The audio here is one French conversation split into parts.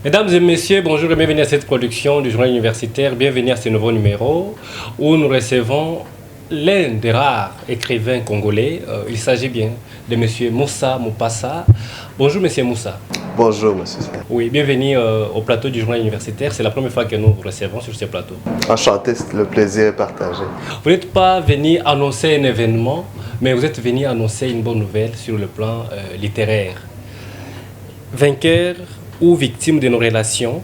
Mesdames et messieurs, bonjour et bienvenue à cette production du journal universitaire. Bienvenue à ce nouveau numéro où nous recevons l'un des rares écrivains congolais. Il s'agit bien de monsieur Moussa Moupassa. Bonjour monsieur Moussa. Bonjour, monsieur. Oui, bienvenue au plateau du journal universitaire. C'est la première fois que nous vous recevons sur ce plateau. Enchanté, le plaisir est partagé. Vous n'êtes pas venu annoncer un événement, mais vous êtes venu annoncer une bonne nouvelle sur le plan littéraire. Vainqueur ou victime de nos relations,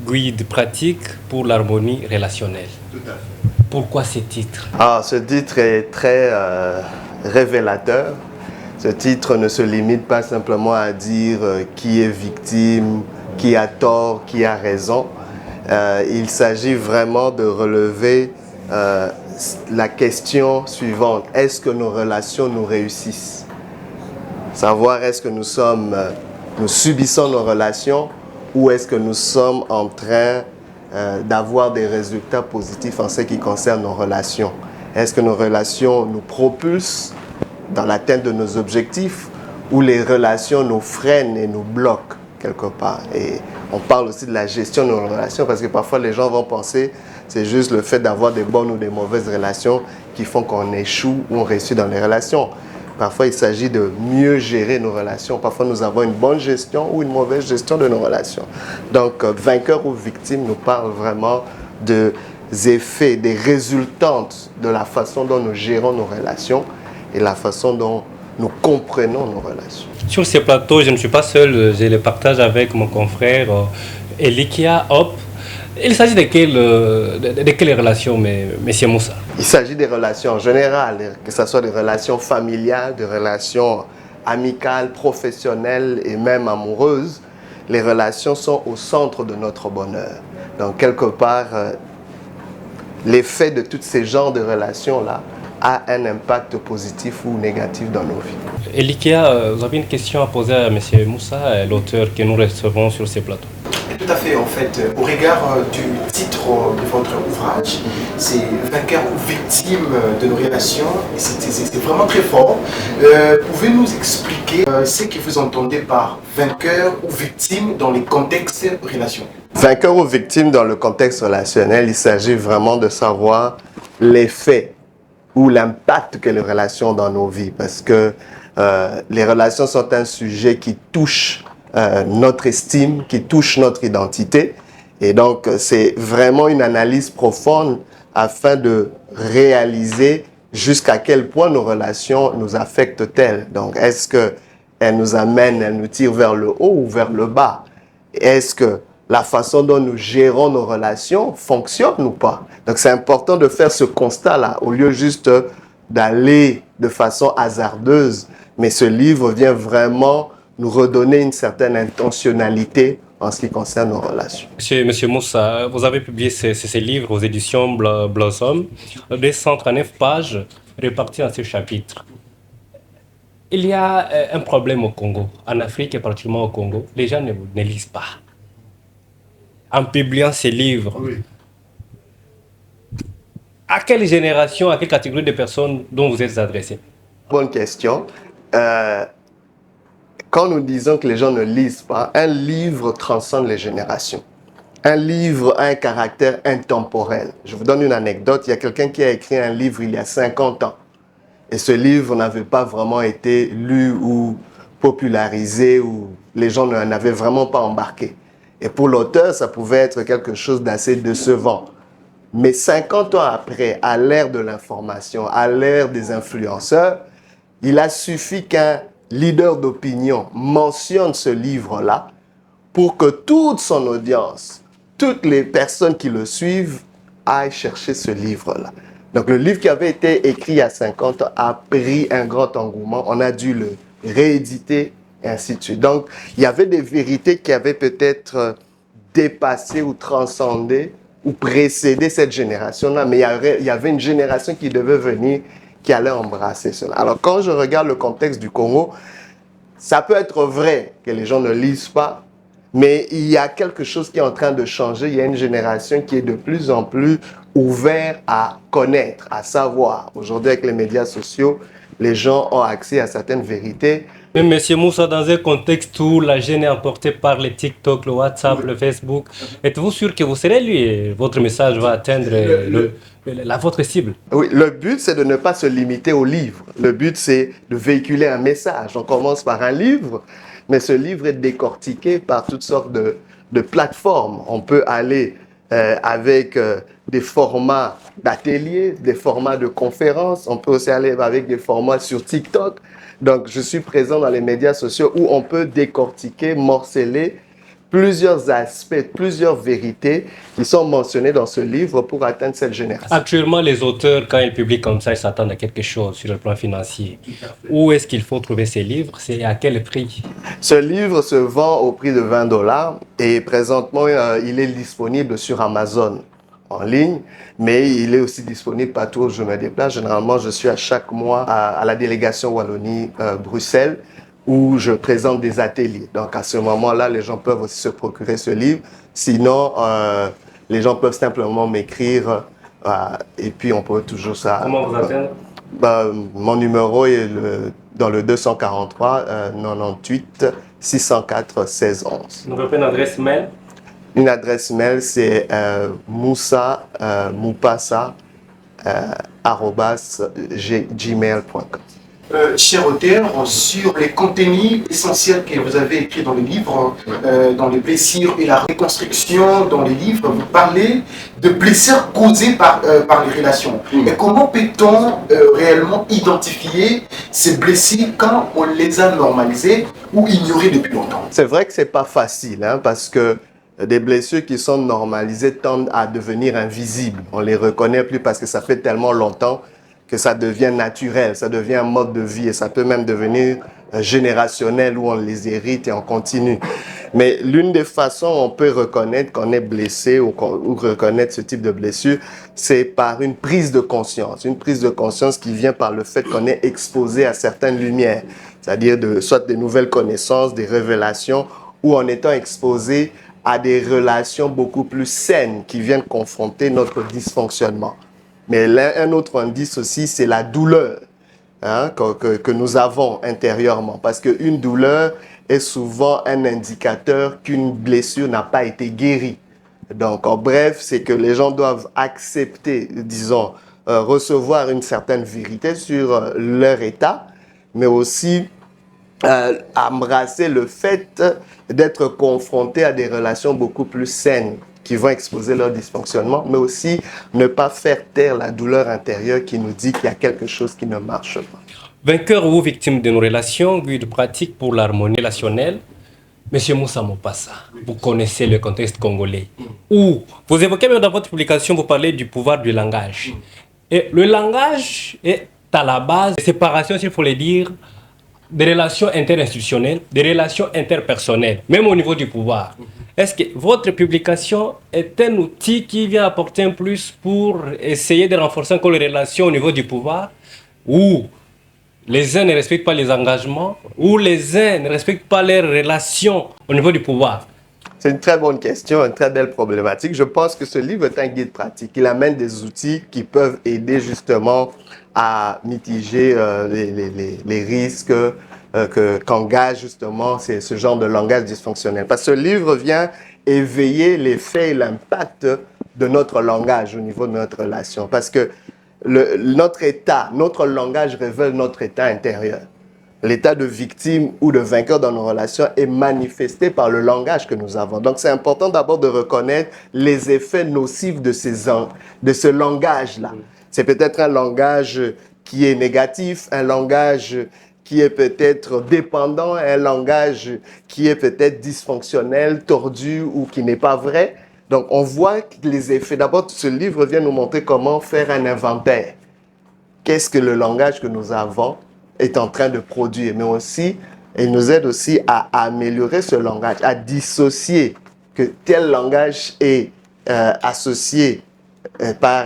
guide pratique pour l'harmonie relationnelle. Tout à fait. Pourquoi ce titre? Ce titre est très révélateur. Ce titre ne se limite pas simplement à dire qui est victime, qui a tort, qui a raison. Il s'agit vraiment de relever la question suivante. Est-ce que nos relations nous réussissent? Savoir est-ce que nous subissons nos relations ou est-ce que nous sommes en train d'avoir des résultats positifs en ce qui concerne nos relations? Est-ce que nos relations nous propulsent dans l'atteinte de nos objectifs ou les relations nous freinent et nous bloquent quelque part? Et on parle aussi de la gestion de nos relations parce que parfois les gens vont penser c'est juste le fait d'avoir des bonnes ou des mauvaises relations qui font qu'on échoue ou on réussit dans les relations. Parfois, il s'agit de mieux gérer nos relations. Parfois, nous avons une bonne gestion ou une mauvaise gestion de nos relations. Donc, vainqueur ou victime nous parle vraiment des effets, des résultantes de la façon dont nous gérons nos relations et la façon dont nous comprenons nos relations. Sur ce plateau, je ne suis pas seul, je le partage avec mon confrère Elikia Hop. Il s'agit de quelles relations, monsieur Moussa? Il s'agit des relations en général, que ce soit des relations familiales, des relations amicales, professionnelles et même amoureuses. Les relations sont au centre de notre bonheur. Donc, quelque part, l'effet de tous ces genres de relations-là a un impact positif ou négatif dans nos vies. Elikia, vous avez une question à poser à monsieur Moussa, l'auteur que nous recevons sur ce plateau. Tout à fait, en fait, au regard du titre de votre ouvrage, c'est vainqueur ou victime de nos relations, et c'est vraiment très fort. Pouvez-vous nous expliquer ce que vous entendez par vainqueur ou victime dans les contextes relations? Vainqueur ou victime dans le contexte relationnel, il s'agit vraiment de savoir l'effet ou l'impact que les relations ont dans nos vies, parce que les relations sont un sujet qui touche notre estime, qui touche notre identité. Et donc, c'est vraiment une analyse profonde afin de réaliser jusqu'à quel point nos relations nous affectent-elles. Donc, est-ce qu'elles nous amènent, elles nous tirent vers le haut ou vers le bas? Est-ce que la façon dont nous gérons nos relations fonctionne ou pas? Donc, c'est important de faire ce constat-là, au lieu juste d'aller de façon hasardeuse. Mais ce livre vient vraiment nous redonner une certaine intentionnalité en ce qui concerne nos relations. Monsieur Moussa, vous avez publié ces livres aux éditions Blossom, 239 pages réparties en 6 chapitres. Il y a un problème au Congo, en Afrique et particulièrement au Congo. Les gens ne lisent pas. En publiant ces livres, oui. À quelle génération, à quelle catégorie de personnes dont vous êtes adressé? Bonne question. Quand nous disons que les gens ne lisent pas, un livre transcende les générations. Un livre a un caractère intemporel. Je vous donne une anecdote. Il y a quelqu'un qui a écrit un livre il y a 50 ans. Et ce livre n'avait pas vraiment été lu ou popularisé, ou les gens n'avaient vraiment pas embarqué. Et pour l'auteur, ça pouvait être quelque chose d'assez décevant. Mais 50 ans après, à l'ère de l'information, à l'ère des influenceurs, il a suffi qu'un leader d'opinion mentionne ce livre-là pour que toute son audience, toutes les personnes qui le suivent, aillent chercher ce livre-là. Donc le livre qui avait été écrit il y a 50 ans a pris un grand engouement. On a dû le rééditer et ainsi de suite. Donc il y avait des vérités qui avaient peut-être dépassé ou transcendé ou précédé cette génération-là. Mais il y avait une génération qui devait venir qui allait embrasser cela. Alors, quand je regarde le contexte du Congo, ça peut être vrai que les gens ne lisent pas, mais il y a quelque chose qui est en train de changer. Il y a une génération qui est de plus en plus ouverte à connaître, à savoir. Aujourd'hui, avec les médias sociaux, les gens ont accès à certaines vérités Mais Monsieur Moussa, dans un contexte où la gêne est emportée par les TikTok, le WhatsApp, le Facebook, êtes-vous sûr que vous serez lui et votre message va atteindre votre cible? Oui, le but, c'est de ne pas se limiter au livre. Le but, c'est de véhiculer un message. On commence par un livre, mais ce livre est décortiqué par toutes sortes de plateformes. On peut aller avec des formats d'ateliers, des formats de conférences. On peut aussi aller avec des formats sur TikTok. Donc, je suis présent dans les médias sociaux où on peut décortiquer, morceler plusieurs aspects, plusieurs vérités qui sont mentionnées dans ce livre pour atteindre cette génération. Actuellement, les auteurs, quand ils publient comme ça, ils s'attendent à quelque chose sur le plan financier. Où est-ce qu'il faut trouver ces livres? C'est à quel prix? Ce livre se vend au prix de 20$ et présentement, il est disponible sur Amazon en ligne, mais il est aussi disponible partout où je me déplace. Généralement, je suis à chaque mois à la délégation Wallonie-Bruxelles où je présente des ateliers. Donc, à ce moment-là, les gens peuvent aussi se procurer ce livre. Sinon, les gens peuvent simplement m'écrire et puis on peut toujours ça. Comment vous atteindre? Mon numéro est dans le 243 98 604 16 11. Vous avez une adresse mail? Une adresse mail, c'est moussa, moupassa, @gmail.com. Cher auteur, sur les contenus essentiels que vous avez écrits dans le livre, dans les blessures et la reconstruction dans les livres, vous parlez de blessures causées par les relations. Mais comment peut-on réellement identifier ces blessures quand on les a normalisées ou ignorées depuis longtemps? C'est vrai que c'est pas facile, hein, parce que des blessures qui sont normalisées tendent à devenir invisibles. On les reconnaît plus parce que ça fait tellement longtemps que ça devient naturel, ça devient un mode de vie et ça peut même devenir générationnel où on les hérite et on continue. Mais l'une des façons où on peut reconnaître qu'on est blessé ou reconnaître ce type de blessure, c'est par une prise de conscience. Une prise de conscience qui vient par le fait qu'on est exposé à certaines lumières, c'est-à-dire soit des nouvelles connaissances, des révélations, ou en étant exposé à des relations beaucoup plus saines qui viennent confronter notre dysfonctionnement. Mais un autre indice aussi, c'est la douleur, hein, que nous avons intérieurement. Parce qu'une douleur est souvent un indicateur qu'une blessure n'a pas été guérie. Donc, en bref, c'est que les gens doivent accepter, disons, recevoir une certaine vérité sur leur état, mais aussi embrasser le fait d'être confrontés à des relations beaucoup plus saines qui vont exposer leur dysfonctionnement, mais aussi ne pas faire taire la douleur intérieure qui nous dit qu'il y a quelque chose qui ne marche pas. Vainqueur ou victime de nos relations, guide pratique pour l'harmonie relationnelle. Monsieur Moussa Moupassa, vous connaissez le contexte congolais. Où vous évoquez même dans votre publication, vous parlez du pouvoir du langage. Et le langage est à la base de séparation, s'il faut le dire, des relations interinstitutionnelles, des relations interpersonnelles, même au niveau du pouvoir. Est-ce que votre publication est un outil qui vient apporter un plus pour essayer de renforcer encore les relations au niveau du pouvoir, où les uns ne respectent pas les engagements, où les uns ne respectent pas leurs relations au niveau du pouvoir? C'est une très bonne question, une très belle problématique. Je pense que ce livre est un guide pratique. Il amène des outils qui peuvent aider justement à mitiger les risques qu'engage justement ce genre de langage dysfonctionnel. Parce que ce livre vient éveiller l'effet et l'impact de notre langage au niveau de notre relation. Parce que notre état, notre langage révèle notre état intérieur. L'état de victime ou de vainqueur dans nos relations est manifesté par le langage que nous avons. Donc, c'est important d'abord de reconnaître les effets nocifs de ce langage-là. C'est peut-être un langage qui est négatif, un langage qui est peut-être dépendant, un langage qui est peut-être dysfonctionnel, tordu ou qui n'est pas vrai. Donc, on voit les effets. D'abord, ce livre vient nous montrer comment faire un inventaire. Qu'est-ce que le langage que nous avons est en train de produire, mais aussi, il nous aide aussi à améliorer ce langage, à dissocier que tel langage est associé par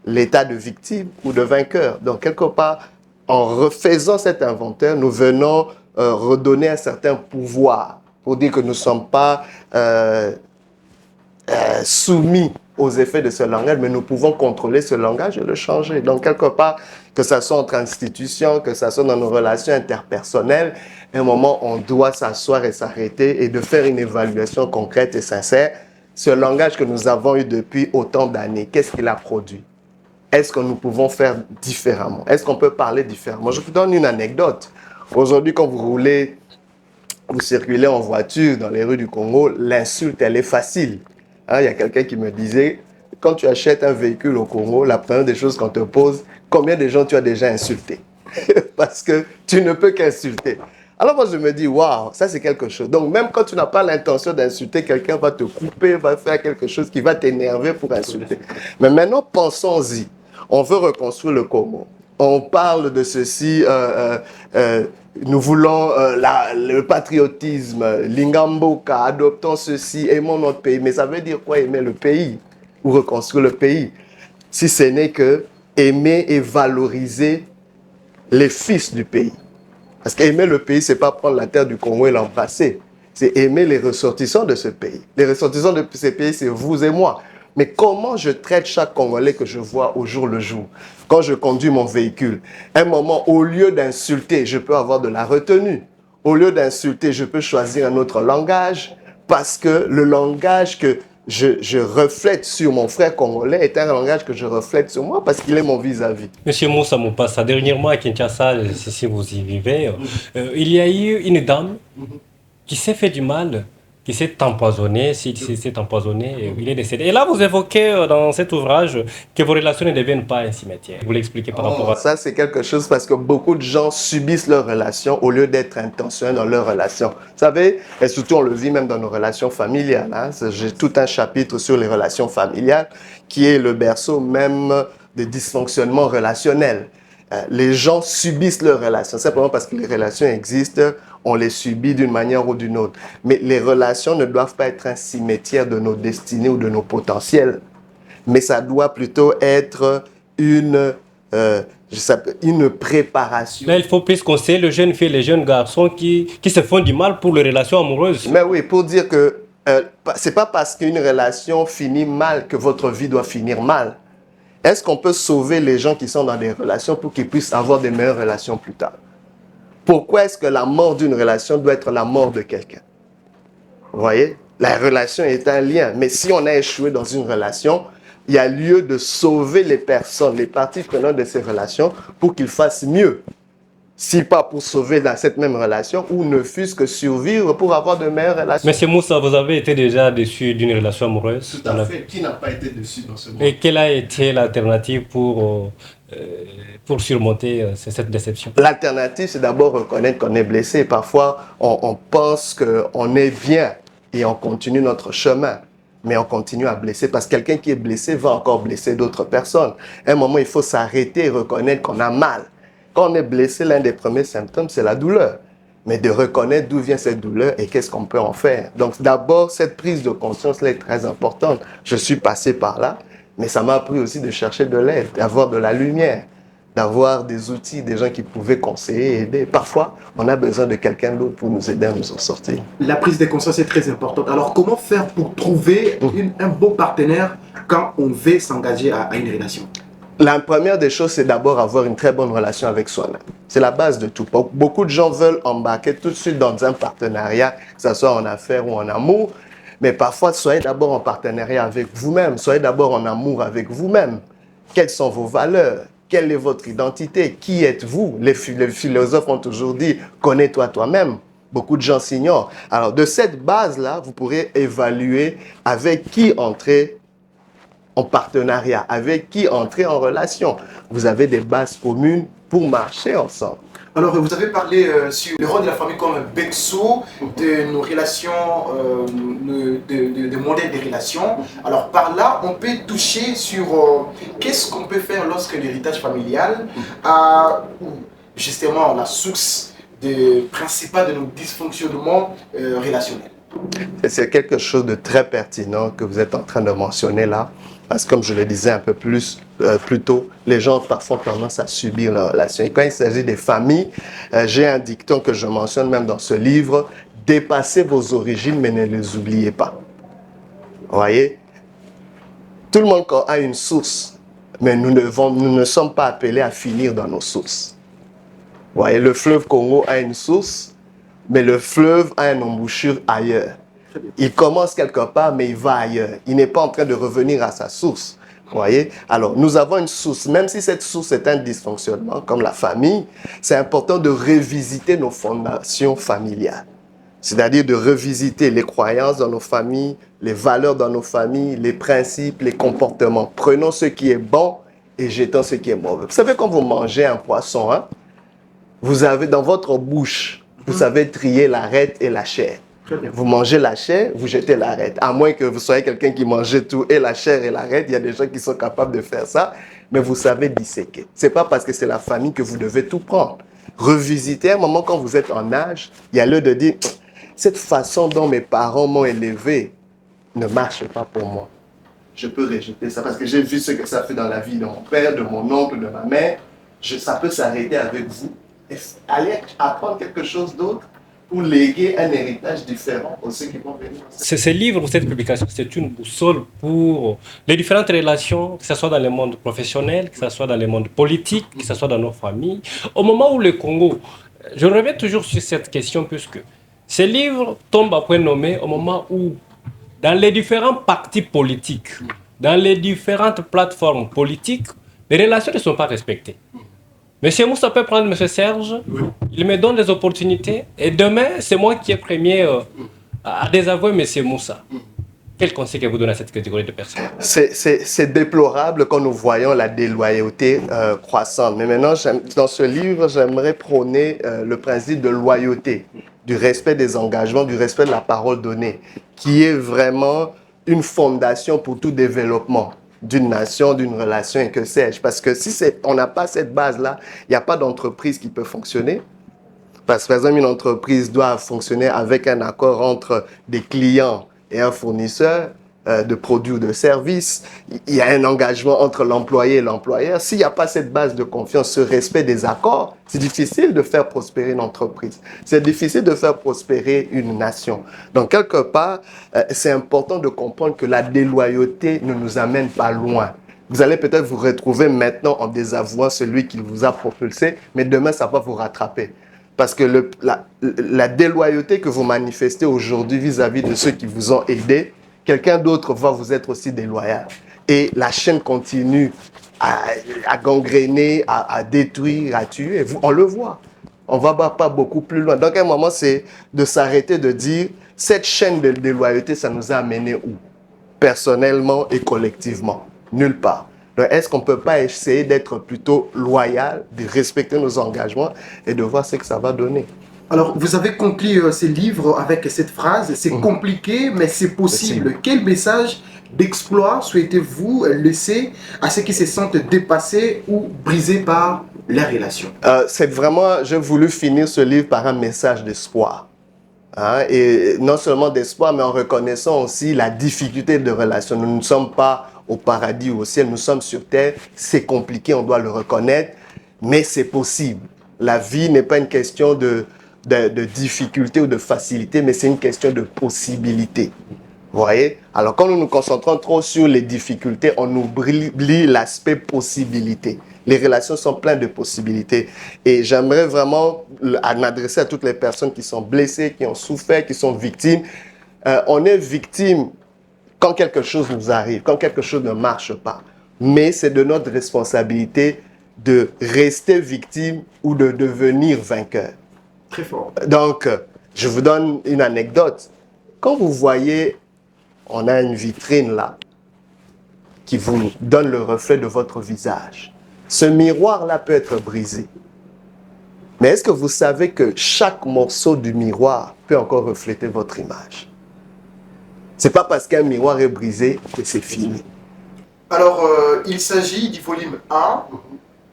l'état de victime ou de vainqueur. Donc, quelque part, en refaisant cet inventaire, nous venons redonner un certain pouvoir pour dire que nous ne sommes pas soumis aux effets de ce langage, mais nous pouvons contrôler ce langage et le changer. Donc, quelque part, que ce soit entre institutions, que ce soit dans nos relations interpersonnelles, à un moment, on doit s'asseoir et s'arrêter et de faire une évaluation concrète et sincère. Ce langage que nous avons eu depuis autant d'années, qu'est-ce qu'il a produit? Est-ce que nous pouvons faire différemment? Est-ce qu'on peut parler différemment? Je vous donne une anecdote. Aujourd'hui, quand vous roulez, vous circulez en voiture dans les rues du Congo, l'insulte, elle est facile. Hein, il y a quelqu'un qui me disait, quand tu achètes un véhicule au Congo, la première des choses qu'on te pose, combien de gens tu as déjà insulté? Parce que tu ne peux qu'insulter. Alors moi, je me dis, waouh, ça c'est quelque chose. Donc même quand tu n'as pas l'intention d'insulter, quelqu'un va te couper, va faire quelque chose qui va t'énerver pour insulter. Mais maintenant, pensons-y. On veut reconstruire le Congo. On parle de ceci, nous voulons le patriotisme, l'Ingamboka, adoptons ceci, aimons notre pays. Mais ça veut dire quoi aimer le pays ou reconstruire le pays? Si ce n'est que aimer et valoriser les fils du pays. Parce qu'aimer le pays, ce n'est pas prendre la terre du Congo et l'embrasser. C'est aimer les ressortissants de ce pays. Les ressortissants de ce pays, c'est vous et moi. Mais comment je traite chaque Congolais que je vois au jour le jour? Quand je conduis mon véhicule, un moment, au lieu d'insulter, je peux avoir de la retenue. Au lieu d'insulter, je peux choisir un autre langage parce que le langage que je reflète sur mon frère congolais est un langage que je reflète sur moi parce qu'il est mon vis-à-vis. Monsieur Moussa Moupassa, dernièrement à Kinshasa, si vous y vivez, il y a eu une dame qui s'est fait du mal, qui s'est empoisonnée, il est décédé. Et là, vous évoquez dans cet ouvrage que vos relations ne deviennent pas un cimetière. Vous l'expliquez par rapport à ça. C'est quelque chose parce que beaucoup de gens subissent leurs relations au lieu d'être intentionnels dans leurs relations. Vous savez, et surtout on le vit même dans nos relations familiales. Hein. J'ai tout un chapitre sur les relations familiales qui est le berceau même des dysfonctionnements relationnels. Les gens subissent leurs relations, simplement parce que les relations existent, on les subit d'une manière ou d'une autre. Mais les relations ne doivent pas être un cimetière de nos destinées ou de nos potentiels. Mais ça doit plutôt être une préparation. Là, il faut plus conseiller les jeunes filles, les jeunes garçons qui se font du mal pour les relations amoureuses. Mais oui, pour dire que c'est pas parce qu'une relation finit mal que votre vie doit finir mal. Est-ce qu'on peut sauver les gens qui sont dans des relations pour qu'ils puissent avoir des meilleures relations plus tard? Pourquoi est-ce que la mort d'une relation doit être la mort de quelqu'un? Vous voyez? La relation est un lien. Mais si on a échoué dans une relation, il y a lieu de sauver les personnes, les parties prenantes de ces relations pour qu'ils fassent mieux. Si pas pour sauver dans cette même relation, ou ne fût-ce que survivre pour avoir de meilleures relations. Monsieur Moussa, vous avez été déjà déçu d'une relation amoureuse? Tout à fait. Qui n'a pas été déçu dans ce monde? Et quelle a été l'alternative pour surmonter cette déception? L'alternative, c'est d'abord reconnaître qu'on est blessé. Parfois, on pense qu'on est bien et on continue notre chemin. Mais on continue à blesser parce que quelqu'un qui est blessé va encore blesser d'autres personnes. À un moment, il faut s'arrêter et reconnaître qu'on a mal. Quand on est blessé, l'un des premiers symptômes, c'est la douleur. Mais de reconnaître d'où vient cette douleur et qu'est-ce qu'on peut en faire. Donc d'abord, cette prise de conscience-là est très importante. Je suis passé par là, mais ça m'a appris aussi de chercher de l'aide, d'avoir de la lumière, d'avoir des outils, des gens qui pouvaient conseiller et aider. Parfois, on a besoin de quelqu'un d'autre pour nous aider à nous en sortir. La prise de conscience est très importante. Alors, comment faire pour trouver un bon partenaire quand on veut s'engager à une relation? La première des choses, c'est d'abord avoir une très bonne relation avec soi-même. C'est la base de tout. Beaucoup de gens veulent embarquer tout de suite dans un partenariat, que ce soit en affaires ou en amour. Mais parfois, soyez d'abord en partenariat avec vous-même. Soyez d'abord en amour avec vous-même. Quelles sont vos valeurs? Quelle est votre identité? Qui êtes-vous? Les philosophes ont toujours dit, connais-toi toi-même. Beaucoup de gens s'ignorent. Alors, de cette base-là, vous pourrez évaluer avec qui entrer en partenariat, avec qui entrer en relation. Vous avez des bases communes pour marcher ensemble. Alors, vous avez parlé sur le rôle de la famille comme berceau de nos relations, de modèles de relations. Alors, par là, on peut toucher sur qu'est-ce qu'on peut faire lorsque l'héritage familial a justement la source principale de nos dysfonctionnements relationnels. C'est quelque chose de très pertinent que vous êtes en train de mentionner là. Parce que comme je le disais un peu plus tôt, les gens ont parfois tendance à subir leurs relations. Et quand il s'agit des familles, j'ai un dicton que je mentionne même dans ce livre, dépassez vos origines mais ne les oubliez pas. Vous voyez? Tout le monde a une source, mais nous ne sommes pas appelés à finir dans nos sources. Vous voyez, le fleuve Congo a une source, mais le fleuve a une embouchure ailleurs. Il commence quelque part, mais il va ailleurs. Il n'est pas en train de revenir à sa source. Vous voyez? Alors, nous avons une source. Même si cette source est un dysfonctionnement, comme la famille, c'est important de revisiter nos fondations familiales. C'est-à-dire de revisiter les croyances dans nos familles, les valeurs dans nos familles, les principes, les comportements. Prenons ce qui est bon et jetons ce qui est mauvais. Vous savez, quand vous mangez un poisson, hein, vous avez dans votre bouche, vous savez trier l'arête et la chair. Vous mangez la chair, vous jetez l'arête. À moins que vous soyez quelqu'un qui mange tout, et la chair et l'arête, il y a des gens qui sont capables de faire ça, mais vous savez disséquer. Ce n'est pas parce que c'est la famille que vous devez tout prendre. Revisiter un moment quand vous êtes en âge, il y a lieu de dire, cette façon dont mes parents m'ont élevé ne marche pas pour moi. Je peux rejeter ça parce que j'ai vu ce que ça fait dans la vie de mon père, de mon oncle, de ma mère. Ça peut s'arrêter avec vous. Et aller apprendre quelque chose d'autre pour léguer un héritage différent aux ceux qui vont venir. Ce livre ou cette publication, c'est une boussole pour les différentes relations, que ce soit dans le monde professionnel, que ce soit dans le monde politique, que ce soit dans nos familles. Au moment où le Congo, je reviens toujours sur cette question puisque ce livre tombe à point nommé au moment où, dans les différents partis politiques, dans les différentes plateformes politiques, les relations ne sont pas respectées. Monsieur Moussa peut prendre Monsieur Serge, il me donne des opportunités, et demain, c'est moi qui est premier à désavouer Monsieur Moussa. Quel conseil que vous donnez à cette catégorie de personnes? C'est déplorable quand nous voyons la déloyauté croissante. Mais maintenant, dans ce livre, j'aimerais prôner le principe de loyauté, du respect des engagements, du respect de la parole donnée, qui est vraiment une fondation pour tout développement d'une nation, d'une relation et que sais-je. Parce que si on n'a pas cette base-là, il n'y a pas d'entreprise qui peut fonctionner. Parce que, par exemple, une entreprise doit fonctionner avec un accord entre des clients et un fournisseur de produits ou de services. Il y a un engagement entre l'employé et l'employeur. S'il n'y a pas cette base de confiance, ce respect des accords, c'est difficile de faire prospérer une entreprise. C'est difficile de faire prospérer une nation. Donc, quelque part, c'est important de comprendre que la déloyauté ne nous amène pas loin. Vous allez peut-être vous retrouver maintenant en désavouant celui qui vous a propulsé, mais demain, ça va vous rattraper. Parce que la déloyauté que vous manifestez aujourd'hui vis-à-vis de ceux qui vous ont aidé, quelqu'un d'autre va vous être aussi déloyal. Et la chaîne continue à gangréner, à détruire, à tuer. On le voit. On ne va pas beaucoup plus loin. Donc, à un moment, c'est de s'arrêter de dire, cette chaîne de déloyauté, ça nous a amené où? Personnellement et collectivement. Nulle part. Donc, est-ce qu'on ne peut pas essayer d'être plutôt loyal, de respecter nos engagements et de voir ce que ça va donner? Alors, vous avez conclu ces livres avec cette phrase, c'est compliqué, mais c'est possible. Quel message d'exploit souhaitez-vous laisser à ceux qui se sentent dépassés ou brisés par les relations? C'est vraiment, j'ai voulu finir ce livre par un message d'espoir. Hein, et non seulement d'espoir, mais en reconnaissant aussi la difficulté de relation. Nous ne sommes pas au paradis ou au ciel, nous sommes sur terre, c'est compliqué, on doit le reconnaître, mais c'est possible. La vie n'est pas une question de difficulté ou de facilité, mais c'est une question de possibilité. Vous voyez? Alors, quand nous nous concentrons trop sur les difficultés, on oublie l'aspect possibilité. Les relations sont pleines de possibilités. Et j'aimerais vraiment m'adresser à toutes les personnes qui sont blessées, qui ont souffert, qui sont victimes. On est victime quand quelque chose nous arrive, quand quelque chose ne marche pas. Mais c'est de notre responsabilité de rester victime ou de devenir vainqueur. Très fort. Donc, je vous donne une anecdote. Quand vous voyez, on a une vitrine là, qui vous donne le reflet de votre visage. Ce miroir-là peut être brisé. Mais est-ce que vous savez que chaque morceau du miroir peut encore refléter votre image? Ce n'est pas parce qu'un miroir est brisé que c'est fini. Alors, il s'agit du volume 1.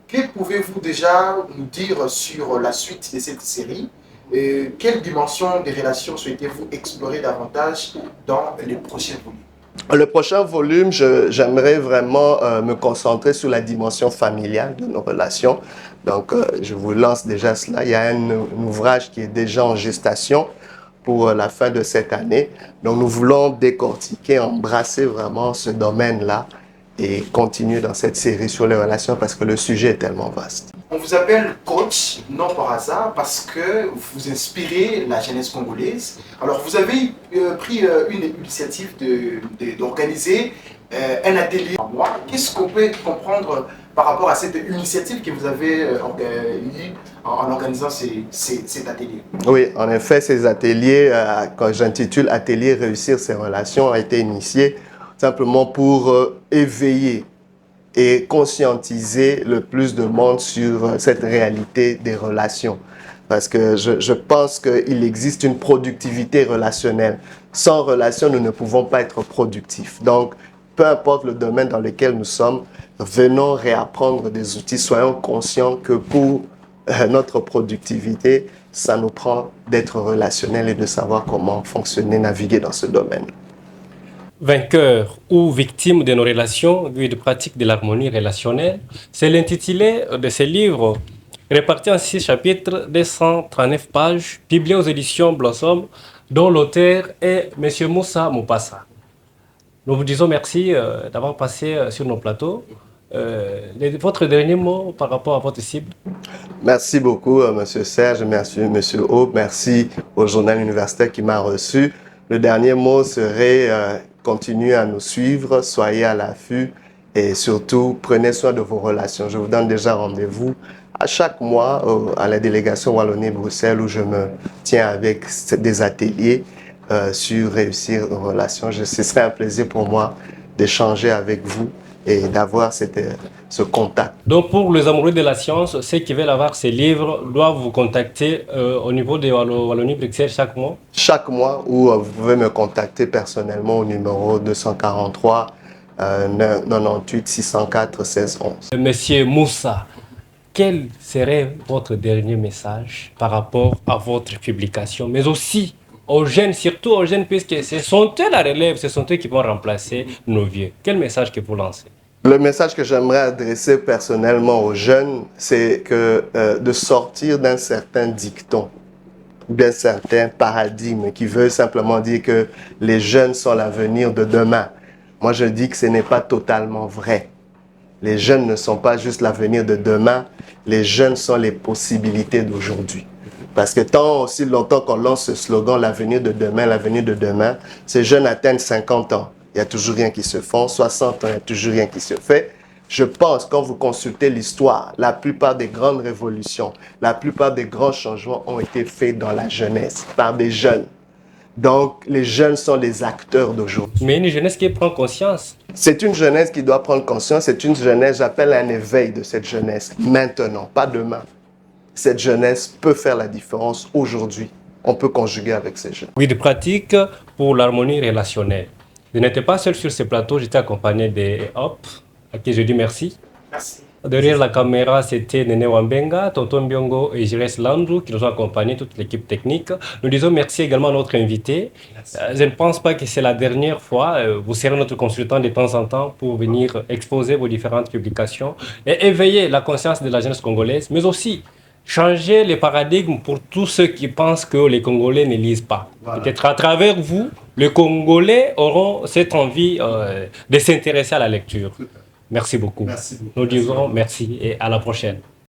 Que pouvez-vous déjà nous dire sur la suite de cette série? Quelle dimension des relations souhaitez-vous explorer davantage dans les prochains volumes? Le prochain volume, j'aimerais vraiment me concentrer sur la dimension familiale de nos relations. Donc, je vous lance déjà cela. Il y a un ouvrage qui est déjà en gestation pour la fin de cette année. Donc, nous voulons décortiquer, embrasser vraiment ce domaine-là et continuer dans cette série sur les relations parce que le sujet est tellement vaste. On vous appelle coach, non par hasard, parce que vous inspirez la jeunesse congolaise. Alors, vous avez pris une initiative d'organiser un atelier par mois. Qu'est-ce qu'on peut comprendre par rapport à cette initiative que vous avez eue en organisant cet atelier? Oui, en effet, ces ateliers, quand j'intitule Atelier réussir ses relations, ont été initiés simplement pour éveiller et conscientiser le plus de monde sur cette réalité des relations. Parce que je pense qu'il existe une productivité relationnelle. Sans relation, nous ne pouvons pas être productifs. Donc, peu importe le domaine dans lequel nous sommes, venons réapprendre des outils. Soyons conscients que pour notre productivité, ça nous prend d'être relationnel et de savoir comment fonctionner, naviguer dans ce domaine. Vainqueur ou victime de nos relations, guide pratique de l'harmonie relationnelle, c'est l'intitulé de ce livre, réparti en 6 chapitres de 139 pages, publié aux éditions Blossom, dont l'auteur est M. Moussa Moupassa. Nous vous disons merci d'avoir passé sur nos plateaux. Votre dernier mot par rapport à votre cible? Merci beaucoup, M. Serge, merci M. Aube, merci au journal universitaire qui m'a reçu. Le dernier mot serait continuez à nous suivre, soyez à l'affût et surtout prenez soin de vos relations. Je vous donne déjà rendez-vous à chaque mois à la délégation Wallonie-Bruxelles où je me tiens avec des ateliers sur réussir une relation. Ce serait un plaisir pour moi d'échanger avec vous et d'avoir ce contact. Donc pour les amoureux de la science, ceux qui veulent avoir ces livres doivent vous contacter au niveau de Wallonie-Bruxelles chaque mois? Chaque mois, ou vous pouvez me contacter personnellement au numéro 243 98 604 16 11. Monsieur Moussa, quel serait votre dernier message par rapport à votre publication, mais aussi aux jeunes, surtout aux jeunes, puisque ce sont eux la relève, ce sont eux qui vont remplacer nos vieux. Quel message que vous lancez? Le message que j'aimerais adresser personnellement aux jeunes, c'est que de sortir d'un certain dicton, d'un certain paradigme qui veut simplement dire que les jeunes sont l'avenir de demain. Moi, je dis que ce n'est pas totalement vrai. Les jeunes ne sont pas juste l'avenir de demain, les jeunes sont les possibilités d'aujourd'hui. Parce que tant aussi longtemps qu'on lance ce slogan, l'avenir de demain, ces jeunes atteignent 50 ans. Il n'y a toujours rien qui se fait. 60 ans, il n'y a toujours rien qui se fait. Je pense, quand vous consultez l'histoire, la plupart des grandes révolutions, la plupart des grands changements ont été faits dans la jeunesse, par des jeunes. Donc, les jeunes sont les acteurs d'aujourd'hui. Mais une jeunesse qui prend conscience. C'est une jeunesse qui doit prendre conscience. C'est une jeunesse, j'appelle un éveil de cette jeunesse. Maintenant, pas demain. Cette jeunesse peut faire la différence aujourd'hui. On peut conjuguer avec ces jeunes. Oui, de pratique pour l'harmonie relationnelle. Je n'étais pas seul sur ce plateau, j'étais accompagné de Hop, à qui je dis merci. Merci. Derrière la caméra, c'était Nene Wambenga, Tonton Biongo et Jires Landru qui nous ont accompagnés, toute l'équipe technique. Nous disons merci également à notre invité. Je ne pense pas que c'est la dernière fois. Vous serez notre consultant de temps en temps pour venir exposer vos différentes publications et éveiller la conscience de la jeunesse congolaise, mais aussi changer les paradigmes pour tous ceux qui pensent que les Congolais ne lisent pas. Voilà. Peut-être à travers vous, les Congolais auront cette envie de s'intéresser à la lecture. Merci beaucoup. Nous disons merci et à la prochaine.